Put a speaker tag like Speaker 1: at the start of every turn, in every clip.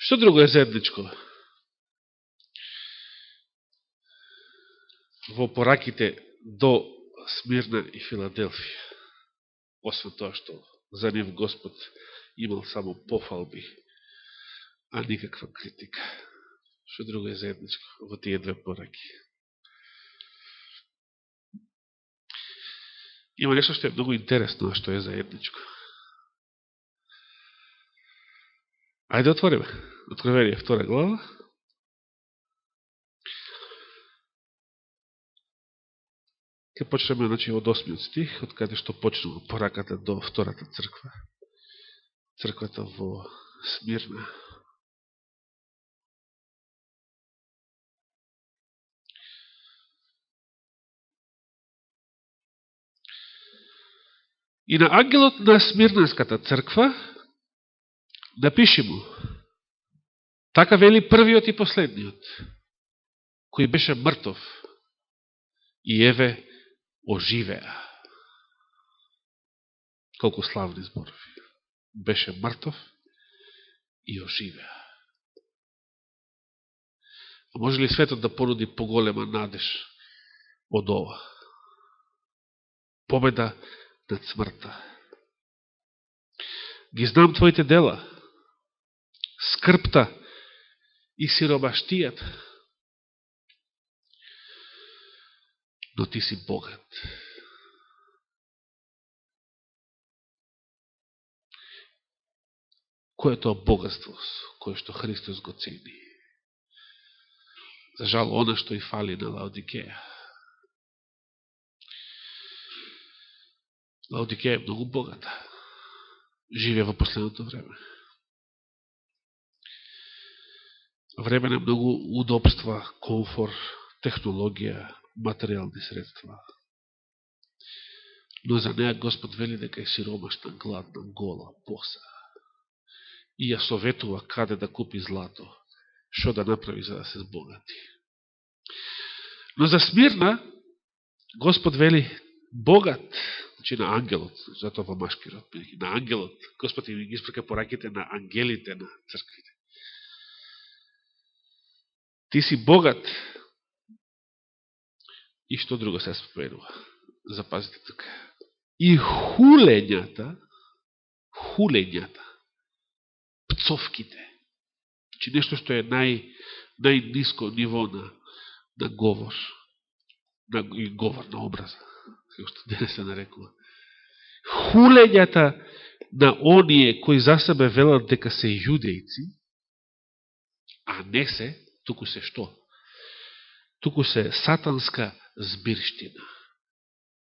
Speaker 1: Што друго е заедничко во пораките до Смирна и Филаделфија? Освен тоа што за нив Господ имал само пофалби, а никаква критика. Што друго е заедничко во тие две пораки? Има нешто што е многу интересно, што е заедничко. Ајде отвориме. Откровение 2 глава. Ке почнеме од 8 стих, од каде што почнува пораката до втората црква. Црквата во Смирна. И на ангелот на Смирненската црква напиши му: така вели првиот и последниот, кој беше мртов, и еве оживеа. Колку славни зборови. Беше мртов и оживеа. А може ли светот да понуди поголема надеж од ова? Победа над смртта. Ги знам твоите дела, скрпта и сиромаштијата, но ти си богат. Кој е тоа богатство кое што Христос го цени? За жал, она што и фали на Лаодикеја. Лаодикеја е многу богата. Живе во последното време. Време на многу удобства, комфор, технологија, материјални средства. Но за неја Господ вели дека е сиромашна, гладна, гола, боса. И ја советува каде да купи злато, што да направи за да се збогати. Но за Смирна Господ вели богат, значи на ангелот, затоа во машки род, на ангелот, Господ им ги испрека пораките на ангелите на црквите. Ти си богат. И што друго се споменува? Запазите тука. И хулењата, пцовките, значи нешто што е најниско ниво на говор, и говор на образа, што денес се нарекува. Хулењата на оние кои за себе велат дека се јудејци, а не се, туку се што? Туку се сатанска збирштина.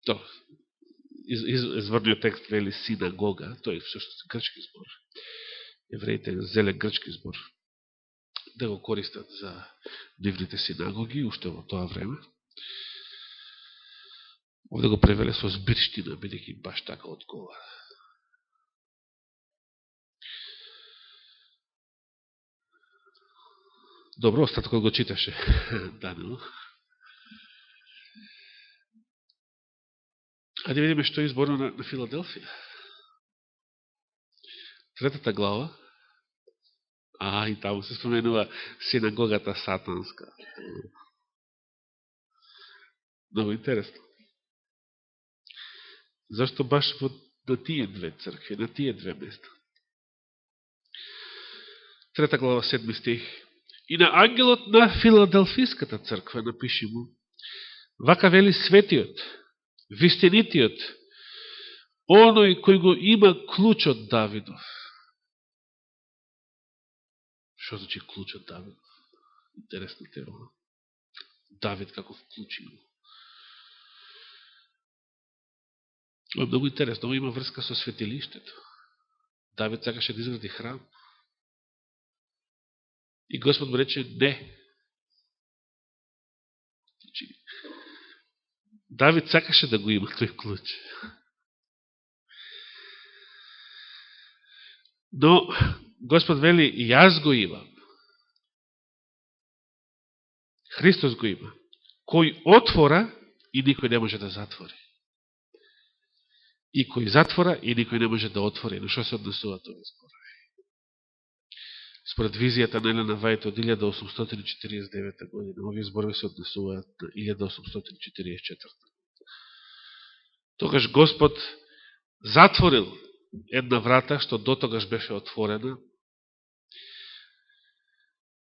Speaker 1: Тоа, изврниот текст вели синагога, тој е всушност грчки збор. Евреите зеле грчки збор да го користат за нивните синагоги, уште во тоа време. Овде го превеле со збирштина, бидејќи баш така одговара. Добро, остатокот го читаше Данило. Ајде видиме што е изборно на Филаделфија. 3 глава. И таму се споменува синагогата сатанска. Много интересно. Зашто баш на тие две цркви, на тие две места? 3 глава, 7 стих. И на ангелот на Филаделфиската црква напиши му: вака вели светиот, вистинитиот, оној кој го има клучот Давидов. Што значи клучот Давидов? Интересна тема. Давид каков клуч има. Ова е многу интересно, ова има врска со светилиштето. Давид сакаше да изгради храм. И Господ му рече не. Значи, Давид сакаше да го има тој клуч. Но Господ вели, јас го имам. Христос го има. Кој отвора и никој не може да затвори. И кој затвора и никој не може да отвори. На што се однесува тоа збор? според визијата на Елена Вајт од 1849 година. Овие зборови се однесуваат на 1844. Тогаш Господ затворил една врата, што дотогаш беше отворена,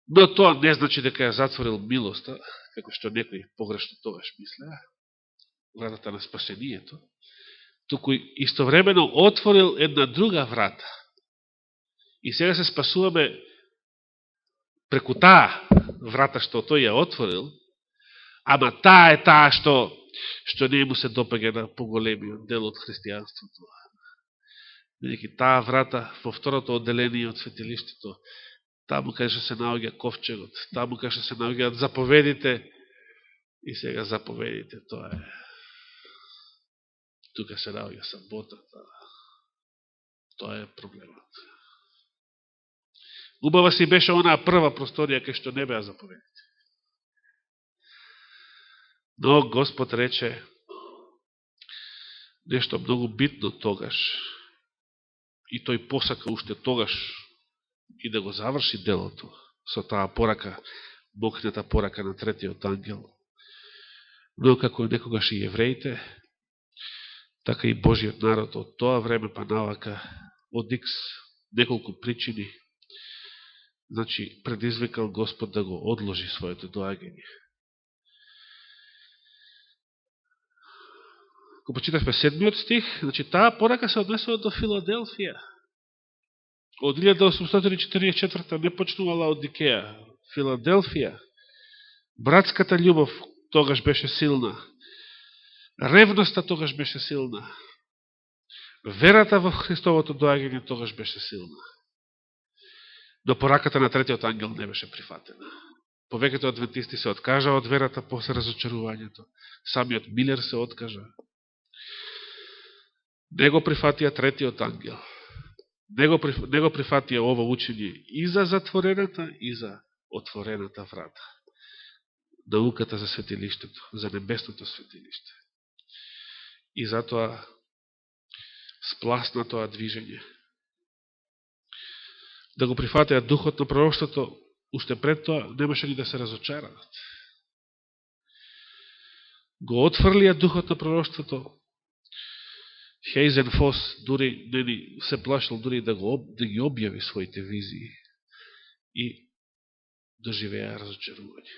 Speaker 1: но тоа не значи дека ја затворил милоста, како што некои погрешно тогаш мислеа, вратата на спасението, туку истовремено отворил една друга врата. И сега се спасуваме преку таа врата што тој ја отворил, ама таа е таа што не му се допаѓа на поголемиот дел од христијанството. Бидејќи таа врата во второто одделение од светилиштето, таму каде што се наоѓа ковчегот, таму каде што се наоѓаат заповедите, и сега заповедите, тоа е. Тука се наоѓа саботата. Тоа е проблемот. Убава си беше онаа прва просторија кај што не беа заповедите. Но Господ рече нешто многу битно тогаш, и тој посака уште тогаш и да го заврши делото со таа порака, Богната порака на третиот ангел. Но како некогаш и евреите, така и Божиот народ од тоа време па навака, од икс неколку причини, значи предизвикал Господ да го одложи своето доаѓање. Ко почитавме 7 стих, значи таа порака се однесува до Филаделфија. Од 1844 не почнувала од Дикеја. Филаделфија. Братската љубов тогаш беше силна. Ревноста тогаш беше силна. Верата во Христовото доаѓање тогаш беше силна. Но пораката на третиот ангел не беше прифатена. Повеќето адвентисти се откажа од верата после разочарувањето. Самиот Милер се откажа. Не го прифатија третиот ангел. Не го прифатија ова учење и за затворената, и за отворената врата. Науката за светилиштето, за небесното светилиште. И затоа спласна тоа движење. Да го прифатеа духот на пророштвото, уште пред тоа немаше ни да се разочараат. Го отфрлија духот на пророштвото. Хейзен Фос дури не ни се плашил дури да ги објави своите визии и доживеа разочарување.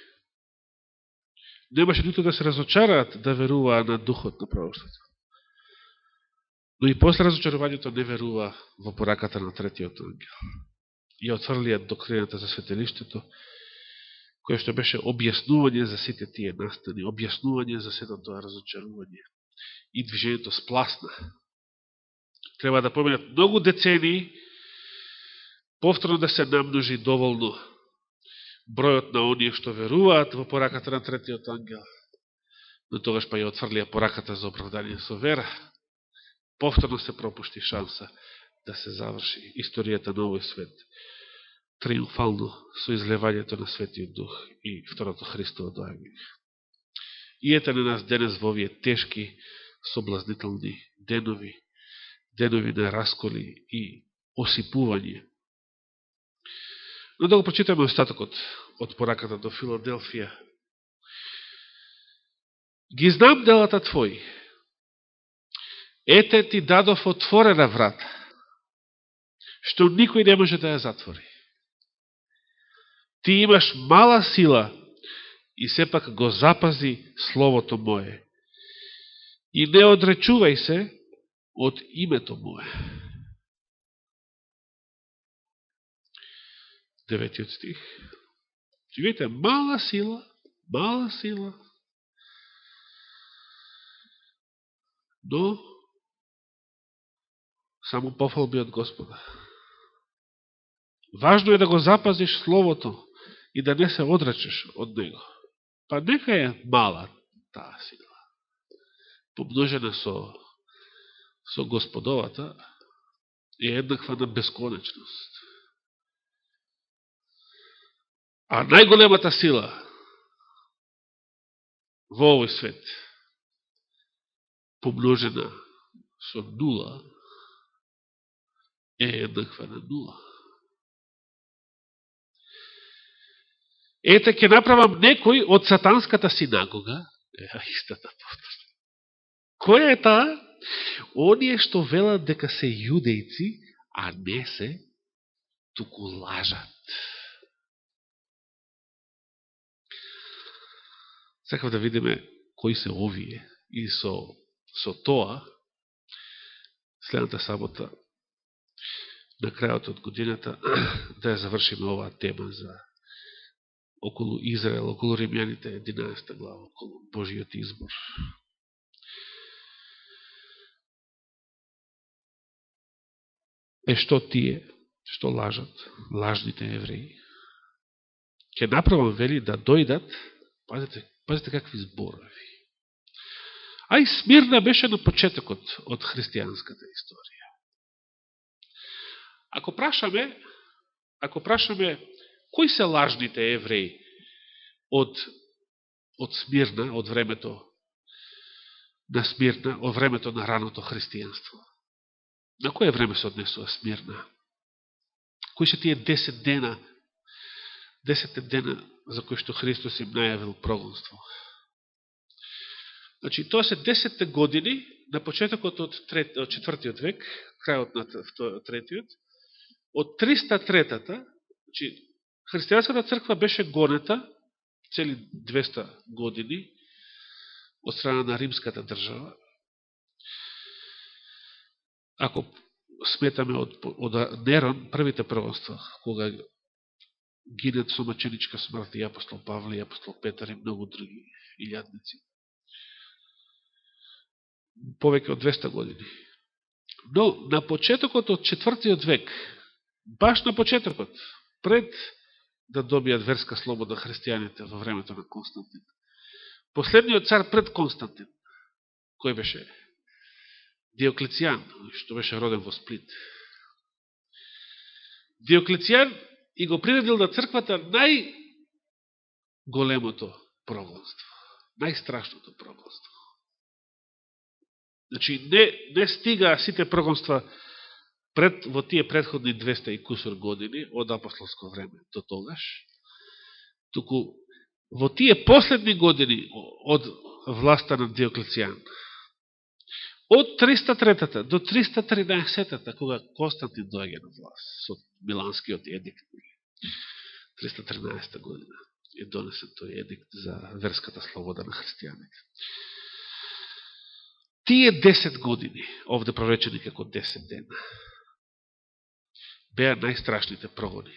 Speaker 1: Немаше нито да се разочараат да веруваа на духот на пророштвото. Но и после разочарувањето не верува во пораката на третиот ангел. Ја отврлија доктрината за светилиштето, која што беше објаснување за сите тие настани, објаснување за сето тоа разочарување. И движењето спласна. Треба да поминат многу децении, повторно да се намножи доволно бројот на оние што веруваат во пораката на третиот ангел, но тогаш па ја отврлија пораката за оправдание со вера. Повторно се пропушти шанса да се заврши историјата на овој свет триумфално со излевањето на Светиот Дух и второто Христово доаѓање. И ете на нас денес во овие тешки, соблазнителни денови на расколи и осипување. Но да го прочитаме остатокот од пораката до Филаделфија. Ги знам делата твои. Ете ти дадов отворена врата, што никој не може да ја затвори. Ти имаш мала сила и сепак го запази словото мое. И не одречувај се од името мое. 9 стих. Видите, мала сила, но само пофалби од Господа. Важно е да го запазиш словото и да не се одречеш од него. Па нека е мала таа сила, помножена со Господовата, е еднаква на бесконечност. А најголемата сила во овој свет, помножена со нула, е еднаква на нула. ете ќе направам некој од сатанската синагога, истата повтор. Кој е таа? Оние што велат дека се јудејци, а не се, туку лажат. Сакав да видиме кои се овие и со тоа следната сабота на крајот од годината да ја завршиме оваа тема за околу Израел, околу Римјаните 11 глава, околу Божиот избор. Што тие, што лажат, лажните евреи, ќе направам, вели, да дојдат, пазите какви зборови. А и Смирна беше на почетокот од христијанската историја. Ако прашаме кои се лажните евреи од Смирна, од времето на Смирна, од времето на раното христијанство, на кое време се однесува Смирна? Кои се тие 10 дена за кои што Христос им најавил прогонство? Значи, тоа се 10 години на почетокот од 4 век, крајот на 3, од 303-та, значи, христијанската црква беше гонета цели 200 години од страна на римската држава. Ако сметаме од Нерон, првите првенства, кога гинат со маченичка смрт и апостол Павле, и апостол Петар и многу други илјадници. Повеќе од 200 години. Но на почетокот од 4 век, баш на почетокот, пред да добијат верска слобода христијаните во времето на Константин, последниот цар пред Константин, кој беше? Диоклецијан, што беше роден во Сплит. Диоклецијан и го приредил на црквата најголемото прогонство, најстрашното прогонство. Значи, не стига сите прогонства во тие предходни 200 и кусор години од апостолско време до тогаш, туку во тие последни години од власта на Диоклецијан, од 303-та до 313-та, кога Константин доаѓа на власт, со Миланскиот едикт, 313 година е донесен тој едикт за верската слобода на христијаните. Тие 10 години, овде проречени како 10 дена, беа најстрашните прогони.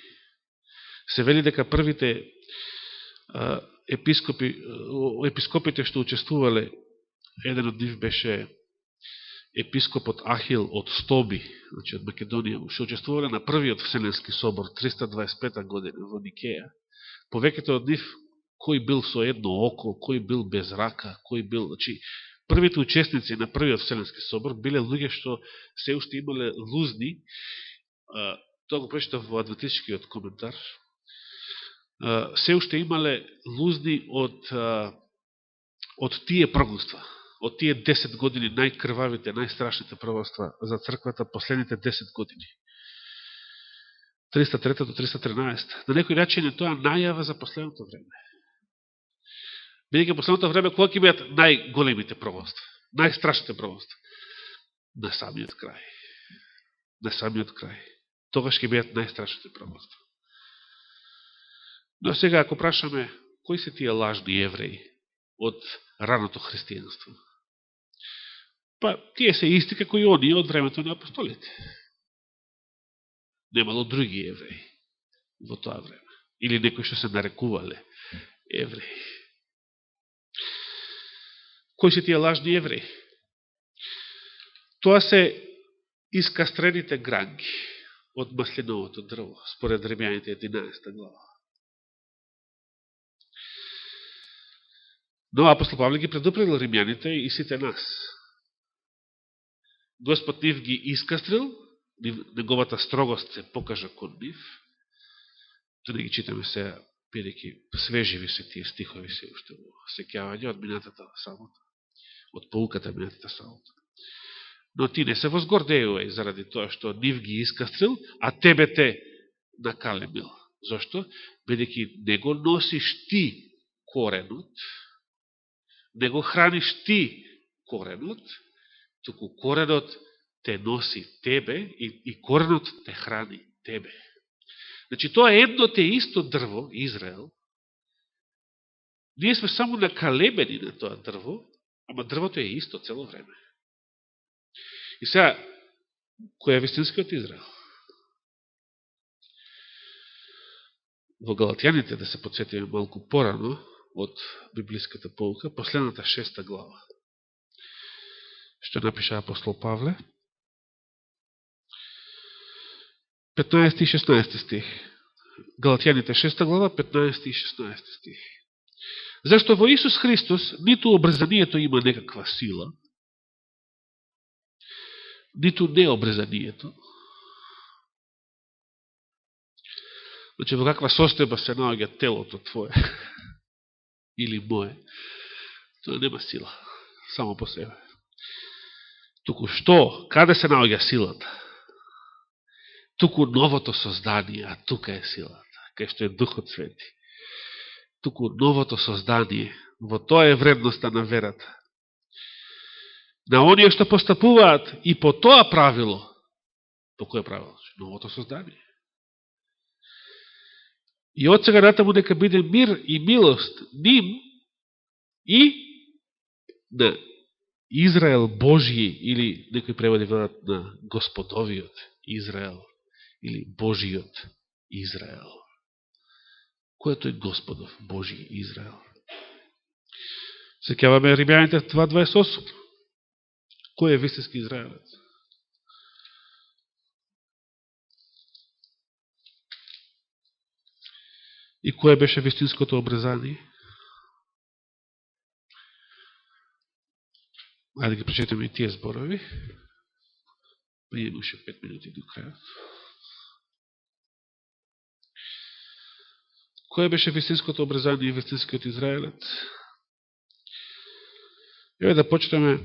Speaker 1: Се вели дека првите епископите што учествувале, еден од нив беше епископот Ахил од Стоби, значи од Македонија, што учествувале на првиот Вселенски собор 325 година во Никеја. Повеќето од нив, кој бил со едно око, кој бил без рака, кој бил, значи, првите учесници на првиот Вселенски собор биле луѓе што се уште имале лузни, тоа го прочитав во адвентистичкиот коментар, се уште имале лузни од тие прогонства, од тие 10 години, најкрвавите, најстрашните прогонства за црквата последните 10 години. 303 до 313. На некој начин е тоа најава за последното време. Бидејќи последното време, кога ќе бидат најголемите прогонства, најстрашните прогонства? На самиот крај. На самиот крај. Тогаш ќе бидат најстрашните прогонства. Но сега, ако прашаме, кои се тие лажни евреи од раното христијанство? Па, тие се исти како и оние од времето на апостолите. Немало други евреи во тоа време. Или некои што се нарекувале евреи. Кои се тие лажни евреи? Тоа се искастрените гранги од маслиновото дрво, според Римјаните 11 глава. Но апостол Павле ги предупредил римјаните и сите нас. Господ нив ги искастрил, неговата строгост се покажа кон нив. Да не ги читаме сега, бидејќи свеживи се тие стихови се уште во сеќавање од минатата сабота, од поуката минатата сабота. Но ти не се возгордејувај заради тоа што нив ги искастрил, а тебе те накалемил. Зошто? Бидејќи не го носиш ти коренот, не го храниш ти коренот, туку коренот те носи тебе и коренот те храни тебе. Значи, тоа е едно те исто дрво, Израел. Ние сме само накалебени на тоа дрво, ама дрвото е исто цело време. И сега, кој е вистинскиот Израел? Во Галатјаните, да се подсетиме малку порано од библиската pouка, последната 6 глава, што напиша апостол Павле, 15 и 16 стих. Галатјаните 6 глава, 15 и 16 стих. Зашто во Исус Христос ниту обрезанието има некаква сила, ниту необрезанието. Значи, во каква состојба се наоѓа телото твое или мое, тоа нема сила, само по себе. Туку што? Каде се наоѓа силата? Туку новото создание, а тука е силата, кај што е Духот Свети. Туку новото создание, во тоа е вредноста на верата. На оние што постапуваат и по тоа правило, по кој правило? Новото создание. И од сега натаму нека биде мир и милост ним и на Израел Божји, или некои преводи велат на Господовиот Израел, или Божиот Израел. Кој е тој Господов Божи Израел? Сеќаваме Римјаните 2.28. Кој е вистински Израелец? И кое беше вистинското обрезание? Ајде да ги прочитаме и тие зборови. Имаше 5 минути до крајот. Кое беше вистинското обрезание и вистинскиот Израелец? Еве да почнеме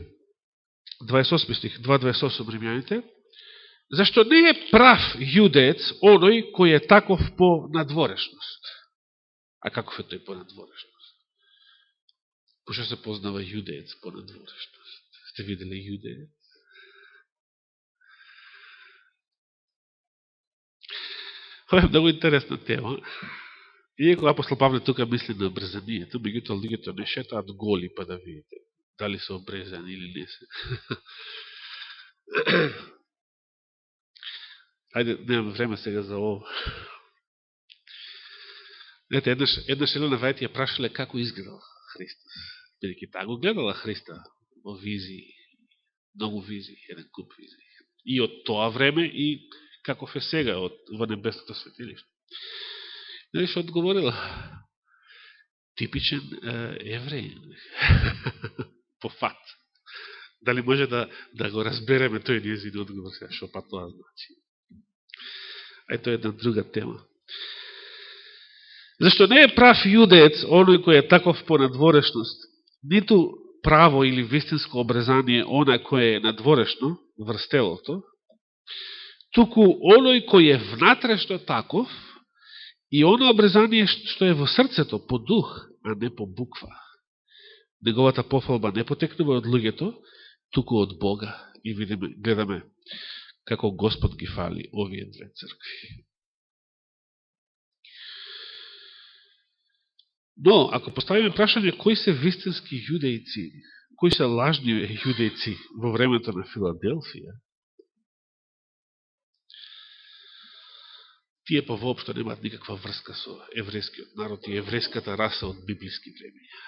Speaker 1: 28 стих, 2.28 Римјаните. Зашто не е прав јудеец оној кој е таков по надворешност. А каков е тој по надворешност? Пошто се познава јудеец по надворешност? Сте видели јудеец? Ова е многу интересна тема. Иако апостол Павле тука мисли на обрезанието, меѓутоа луѓето не шетаат голи па да видите дали се обрезани или не се. Ајде, немам време сега за ово. Ете, еднаш Елена Вајт ја прашале како изгледал Христос. Бидејќи таа го гледала Христа во визии, многу визии, еден куп визии. И од тоа време, и каков е сега во небесното светилиште. Знаеш, одговорила, типичен евреин. По фат. Дали може да го разбереме тој нејзин одговор, што па тоа значи. Ај, тоа е една друга тема. Зашто не е прав јудеец, оној кој е таков по надворешност, ниту право или вистинско обрезание, она кој е надворешно, врз телото, туку оној кој е внатрешно таков, и оно обрезание што е во срцето, по дух, а не по буква. Неговата пофалба не потекнува од луѓето, туку од Бога. И видиме, гледаме како Господ ги фали овие две цркви. Но, ако поставиме прашање кои се вистински јудејци, кои се лажни јудејци во времето на Филаделфија, тие па воопшто немаат никаква врска со еврејскиот народ и еврејската раса од библиски времења.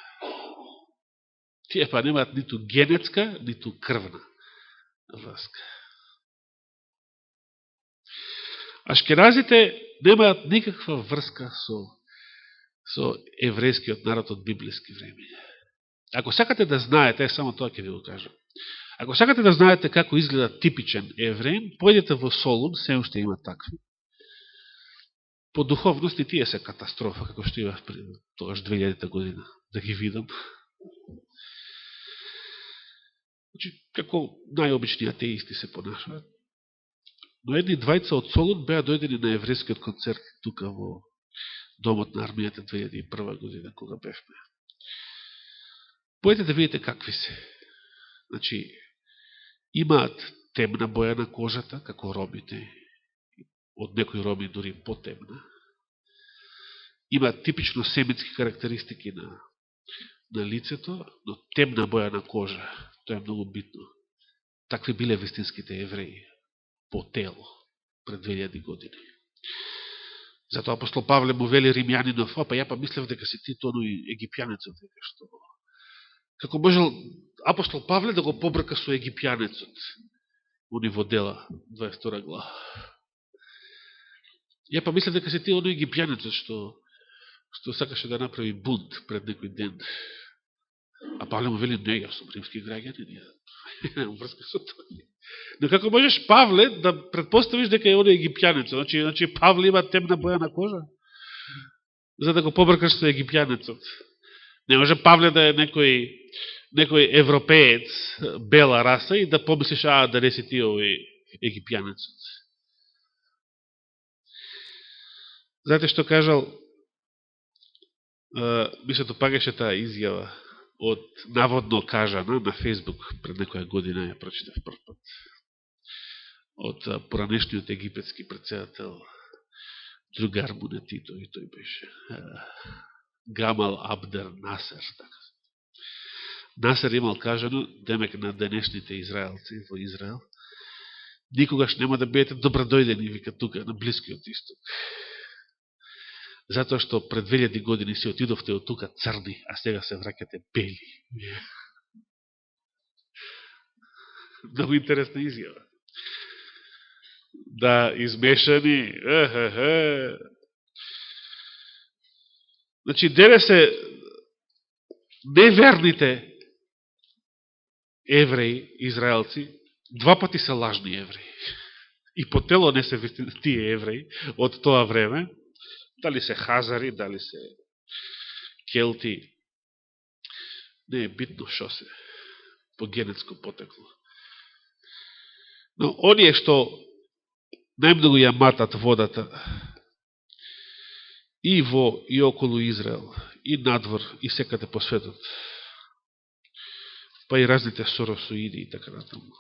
Speaker 1: Тие па немаат ниту генетска, ниту крвна врска. Ашкеназите немаат никаква врска со еврејскиот народ од библиски времења. Ако сакате да знаете, само тоа ќе ви го кажам. Ако сакате да знаете како изгледа типичен евреин, појдете во Солун, се уште има такви. По духовност и тие се катастрофа, како што имав тогаш 2000 година, да ги видам. Значи, како најобични атеисти се понашаат. Но едни двајца од Солун беа дојдени на еврејскиот концерт тука во домот на армијата 2001 година, кога бевме. Појдете да видите какви се. Значи, имаат темна боја на кожата, како ромите, од некои роми дури потемна. Имаат типично семитски карактеристики на лицето, но темна боја на кожа. Тоа е многу битно. Такви биле вистинските евреи по тело пред 2000 години. Затоа апостол Павле му вели римјанинов, ја па мислев дека си ти тоној египјанецот, дека што. Како можел апостол Павле да го побрка со египјанецот, уни во дела 22 глава. Ја па мислев дека си ти оној египјанецот што сакаше да направи бунт пред некој ден. А Павле му вели, не, јас сум римски граѓанин, немам врска со тоа. Но како можеш Павле да предпоставиш дека е оној египјанецот? Значи Павле има темна боја на кожа, за да го побркаш со египјанецот. Не може Павле да е некој европеец, бела раса и да помислиш, да не си ти овој египјанецот. Знаете што кажал, мислето пагаше таа изјава од наводно кажана на Фейсбук пред некоја година, ја прочитав прв пат, од поранешниот египетски председател другар му на Тито, и тој беше Гамал Абдер Насер. Така. Насер имал кажано, демек на денешните израелци во Израел, никогаш нема да бидете добродојдени, вика тука, на Блискиот Исток. Затоа што пред 2000 години си отидовте од тука црни, а сега се враќате бели. Много интересна изјава. Да, измешани. Значи, денес се неверните евреи, израелци, два пати се лажни евреи. И по тело не се тие евреи од тоа време, дали се хазари, дали се келти, не е битно шо се, по генетско потекло. Но оние што најмногу ја матат водата и во и околу Израел, и надвор, и секаде по светот, па и разните соросоиди и така натаму.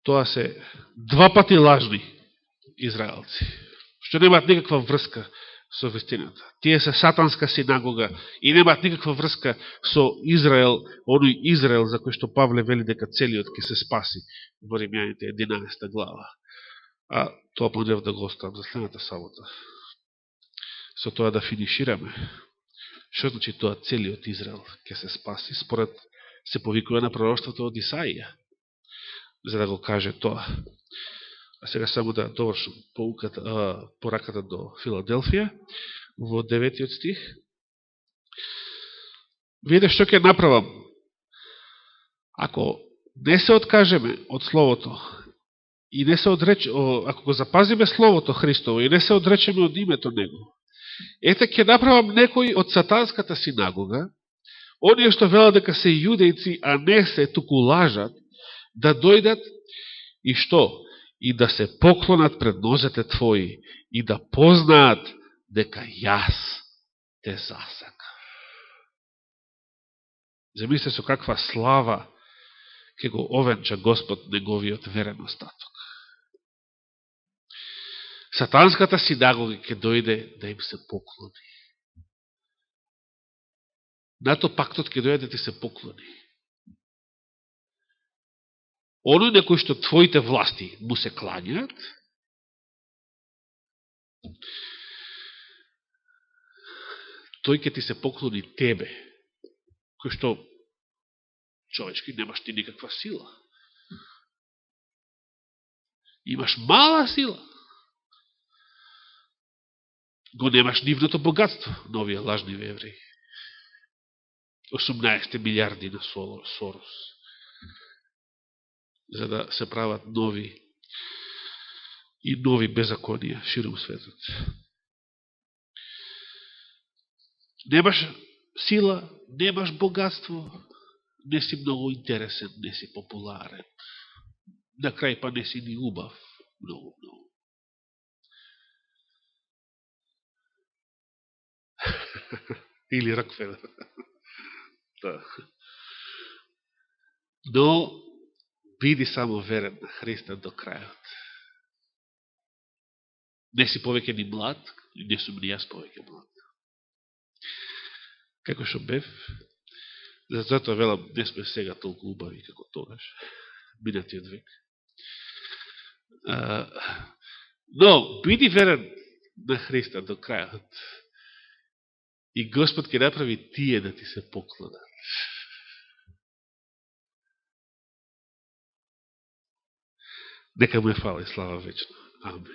Speaker 1: Тоа се два пати лажни израелци, што немаат никаква врска со вистината. Тие се сатанска синагога и немаат никаква врска со Израел, оној Израел за кој што Павле вели дека целиот ќе се спаси во Римјаните 11 глава. А тоа планирав да го оставам за следната сабота. Со тоа да финишираме. Што значи тоа целиот Израел ќе се спаси? Според се повикува на пророштвото од Исаија, за да го каже тоа. А сега само да довршам пораката до Филаделфија, во 9 стих. Видите што ќе направам. Ако не се откажеме од Словото, и не се ако го запазиме Словото Христово, и не се одречеме од името Него, ете ќе направам некои од сатанската синагога, оние што велат дека се јудејци, а не се, туку лажат, да дојдат и што? И да се поклонат пред нозете Твои и да познаат дека јас те засакав. Замислите со каква слава ќе го овенча Господ неговиот верен остаток. Сатанската синагога ќе дојде да им се поклони. Нато пактот ќе дојде да ти се поклони. Оној на кој што твоите власти му се клањаат, тој ќе ти се поклони тебе, кој што човечки немаш ти никаква сила. Имаш мала сила. Го немаш нивното богатство на овие лажниви евреи. 18 милиарди на Сорос. За да се прават нови и нови беззаконија широм светот. Немаш сила, немаш богатство, не си многу интересен, не си популарен. На крај па не си ни убав, многу. Или Рокфелер. Да. Но, биди само верен на Христа до крајот. Не си повеќе ни млад, и не сум ни јас повеќе млад. Како што бев, затоа велам, не сме сега толку убави како тогаш, минатиот век. Но, биди верен на Христа до крајот. И Господ ќе направи тие да ти се поклонат. Нека му е фала и слава вечно. Амин.